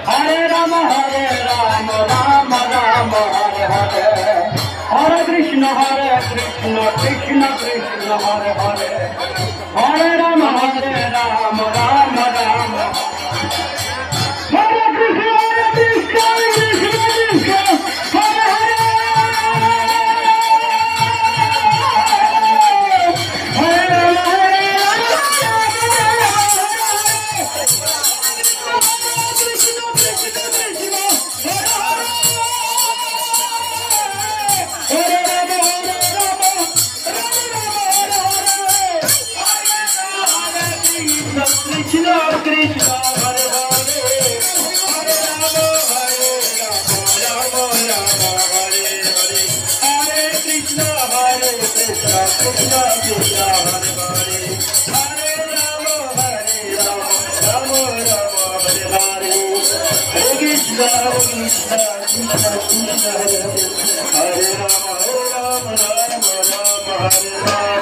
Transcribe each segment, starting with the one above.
हरे राम राम राम हरे हरे हरे कृष्ण कृष्ण कृष्ण हरे हरे हरे राम राम राम हरे Krishna Krishna Krishna Hare Hare Hare Ram Krishna Krishna Hare Hare Hare Ram Ram Hare Hare Hare Krishna Krishna Krishna Hare Hare Hare Ram Ram Ram Hare Hare Hare Krishna Krishna Krishna Hare Hare Hare Ram Ram Hare Hare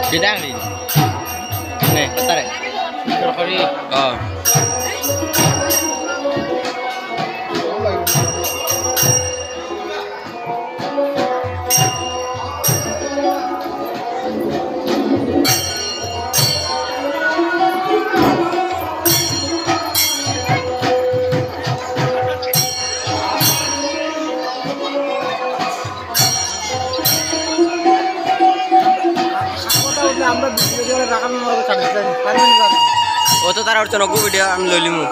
Bidang nih. Nih, bentar ya. Oh. ও তো তার অর্চন অগু video আমি লইলিমু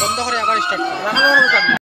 বন্ধ করে আবার স্টার্ট